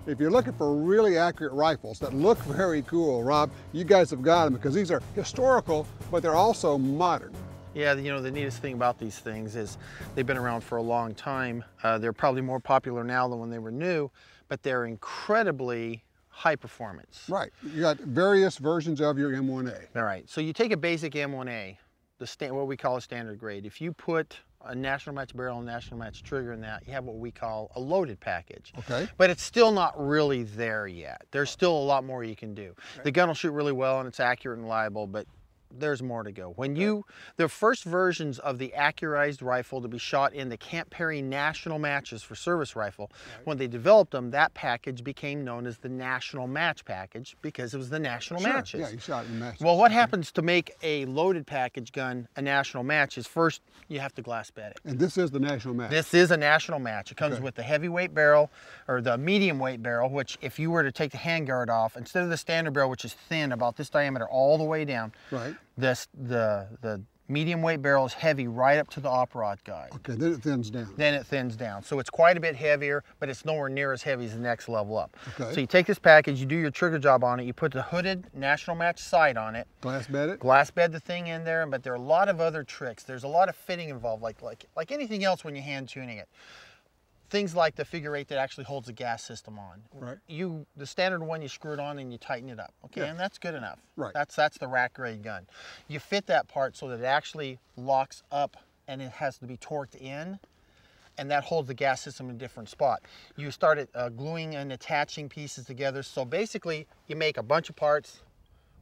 if you're looking for really accurate rifles that look very cool, Rob, you guys have got them because these are historical, but they're also modern. Yeah, you know, the neatest thing about these things is they've been around for a long time. They're probably more popular now than when they were new, but they're incredibly high performance. Right. You got various versions of your M1A. All right. So you take a basic M1A, what we call a standard grade. If you put a national match barrel and national match trigger in that, you have what we call a loaded package. Okay. But it's still not really there yet. There's still a lot more you can do. Okay. The gun will shoot really well and it's accurate and reliable, but there's more to go. When the first versions of the accurized rifle to be shot in the Camp Perry national matches for service rifle, when they developed them, that package became known as the national match package because it was the national matches. Yeah, you shot it in matches. Well, what happens to make a loaded package gun a national match is first you have to glass bed it. And this is the national match. This is a national match. It comes with the heavyweight barrel or the medium weight barrel, which if you were to take the handguard off, instead of the standard barrel, which is thin about this diameter all the way down, the medium weight barrel is heavy right up to the op rod guide. Okay, then it thins down. Then it thins down. So it's quite a bit heavier, but it's nowhere near as heavy as the next level up. Okay. So you take this package, you do your trigger job on it, you put the hooded national match sight on it. Glass bed it? Glass bed the thing in there, but there are a lot of other tricks. There's a lot of fitting involved, like anything else when you're hand tuning it. Things like the figure eight that actually holds the gas system on. Right. The standard one, you screw it on and you tighten it up. Okay, Yeah. and that's good enough. Right. That's the rack grade gun. You fit that part so that it actually locks up and it has to be torqued in, and that holds the gas system in a different spot. You start gluing and attaching pieces together. So basically, you make a bunch of parts,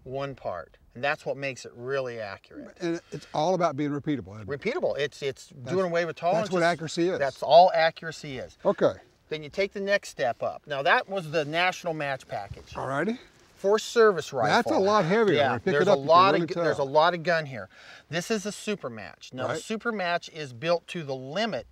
one part. And that's what makes it really accurate. And it's all about being repeatable, isn't it? Repeatable. It's doing away with tolerances. That's what accuracy is. That's all accuracy is. Okay. Then you take the next step up. Now that was the national match package. All righty. For service rifle. That's a lot heavier. Yeah, there's a lot of gun here. This is a super match. Now the super match is built to the limit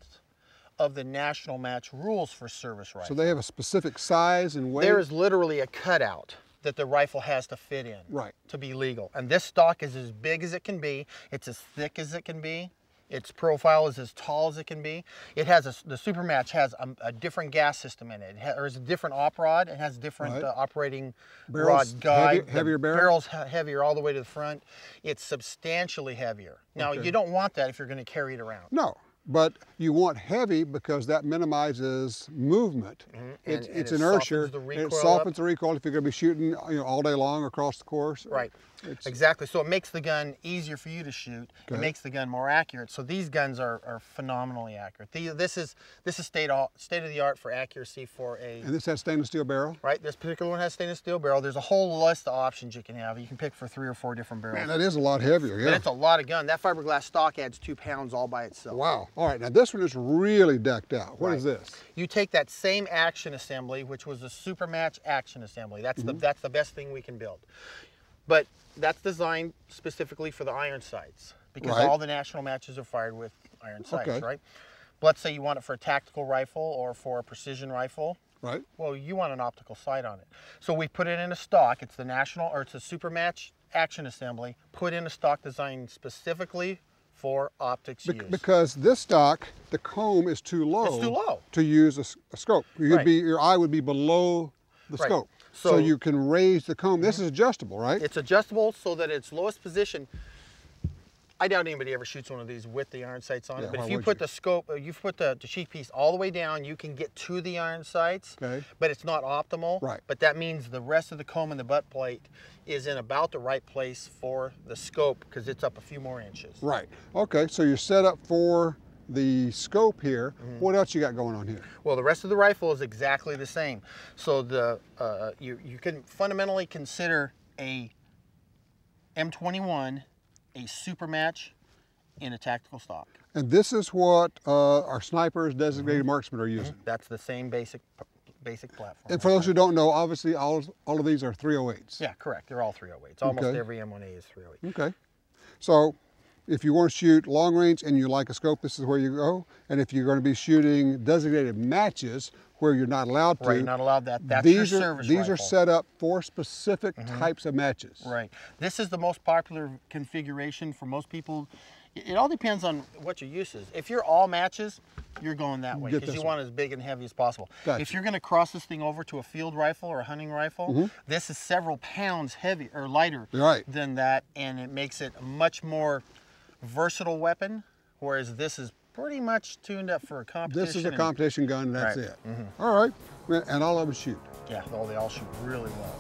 of the national match rules for service rifle. So they have a specific size and weight? There is literally a cutout that the rifle has to fit in to be legal. And this stock is as big as it can be. It's as thick as it can be. Its profile is as tall as it can be. It has the super match has a different gas system in it. There's a different op rod. It has different operating rod guide. Heavier barrel? Barrel's heavier all the way to the front. It's substantially heavier. Now you don't want that if you're going to carry it around. No. But you want heavy because that minimizes movement. It's inertia. It softens the recoil if you're going to be shooting, all day long across the course. Right. Exactly. So it makes the gun easier for you to shoot. It makes the gun more accurate. So these guns are phenomenally accurate. This is state of the art for accuracy for a. And this has stainless steel barrel. Right. This particular one has stainless steel barrel. There's a whole list of options you can have. You can pick for 3 or 4 different barrels. Man, that is a lot heavier. Yeah. But it's a lot of gun. That fiberglass stock adds 2 pounds all by itself. Wow. All right. Now this one is really decked out. What is this? You take that same action assembly, which was a super match action assembly. That's the best thing we can build. But that's designed specifically for the iron sights because all the national matches are fired with iron sights, right? But let's say you want it for a tactical rifle or for a precision rifle. Right. Well, you want an optical sight on it. So we put it in a stock. It's it's a super match action assembly put in a stock designed specifically for optics use. Because this stock, the comb is too low. It's too low to use a scope. Your eye would be below the scope. So you can raise the comb. This is adjustable, right? It's adjustable so that its lowest position. I doubt anybody ever shoots one of these with the iron sights on it. But if you put the scope, you put the sheath piece all the way down, you can get to the iron sights. Okay. But it's not optimal. Right. But that means the rest of the comb and the butt plate is in about the right place for the scope because it's up a few more inches. Right. Okay. So you're set up for the scope here. What else you got going on here? Well, the rest of the rifle is exactly the same. So you can fundamentally consider a M21 a super match in a tactical stock. And this is what our snipers, designated marksmen are using. That's the same basic platform. And for those who don't know, obviously all of these are 308s. Yeah, correct. They're all 308s. Almost every M1A is 308. Okay. So if you want to shoot long range and you like a scope, this is where you go. And if you're going to be shooting designated matches where you're not allowed to. Right, you're not allowed that. That's your service rifle. These are set up for specific types of matches. Right. This is the most popular configuration for most people It all depends on what your use is. If you're all matches, you're going that way because you want it as big and heavy as possible. Gotcha. If you're going to cross this thing over to a field rifle or a hunting rifle, this is several pounds heavy or lighter than that, and it makes it a much more versatile weapon, whereas this is pretty much tuned up for a competition. This is a competition gun, and that's it. All right, and all of them shoot. Yeah, they all shoot really well.